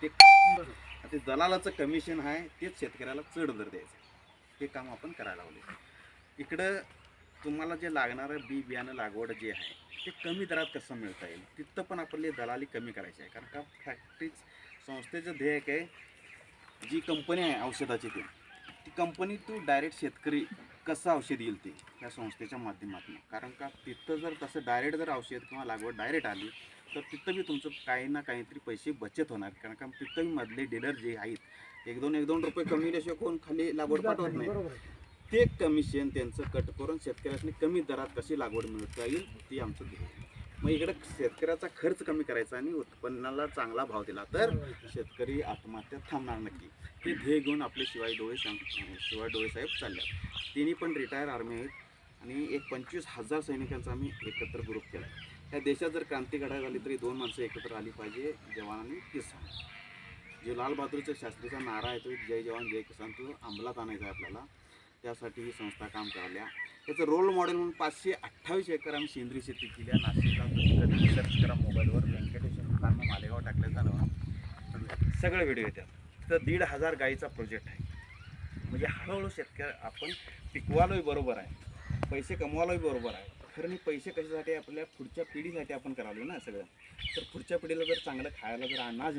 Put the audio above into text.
ते ते दलालाचं कमिशन आहे तेच शेतकऱ्याला चढ दर द्यायचं, हे काम आपण करायला लावले. इकडं तुम्हाला जे लागणारं बियाणं लागवड जे आहे ते कमी दरात कसं मिळता येईल तिथं पण आपली दलाली कमी करायची आहे. कारण का फॅक्टरीज संस्थेचं ध्येय काय, जी कंपनी आहे औषधाची ती कंपनी टू डायरेक्ट शेतकरी कसं औषध येईल ते त्या संस्थेच्या माध्यमातून. कारण का तिथं जर तसं डायरेक्ट जर औषध किंवा लागवड डायरेक्ट आली तर तिथं बी तुमचं काही ना काहीतरी पैसे बचत होणार. कारण का तिथं मधले डीलर जे आहेत एक दोन रुपये कमी दिल्याशिवाय कोण खाली लागवड पाठवत नाही. ते कमिशन त्यांचं कट करून शेतकऱ्यांनी कमी दरात कशी लागवड मिळवता येईल ती आमचं ध्येय. मग इकडे शेतकऱ्याचा खर्च कमी करायचा आणि उत्पन्नाला चांगला भाव दिला तर शेतकरी आत्महत्या थांबणार नक्की. ते ध्येय घेऊन आपले शिवाय डोळे साहेब चालले. तिन्ही पण रिटायर आर्मी आहेत आणि एक 25,000 सैनिकांचा आम्ही एकत्र ग्रुप केला. त्या देशात जर क्रांती घडायला झाली तरी 2 माणसं एकत्र आली पाहिजे, जवान आणि किसान. जे लाल बहादूरच्या शास्त्रीचा नारा आहे तो जय जवान जय किसान तो अंमलात आणायचा आहे आपल्याला. त्यासाठी ही संस्था काम करायला. त्याचं रोल मॉडेल म्हणून 528 एकर आम्ही सेंद्रिय शेती केली आहे. नाशिकला कधी सर्च करा मोबाईलवर, व्यंकटेश्वर फार्म मालेगाव टाकलं झालं सगळे व्हिडिओ येतात. तर 1,500 गाईचा प्रोजेक्ट आहे. म्हणजे हळूहळू शेतकरी आपण पिकवालोही बरोबर आहे, पैसे कमवालोही बरोबर आहे. खरं मी पैसे कशासाठी आपल्या पुढच्या पिढीसाठी आपण करालो ना सगळं. तर पुढच्या पिढीला जर चांगलं खायला जर अनाज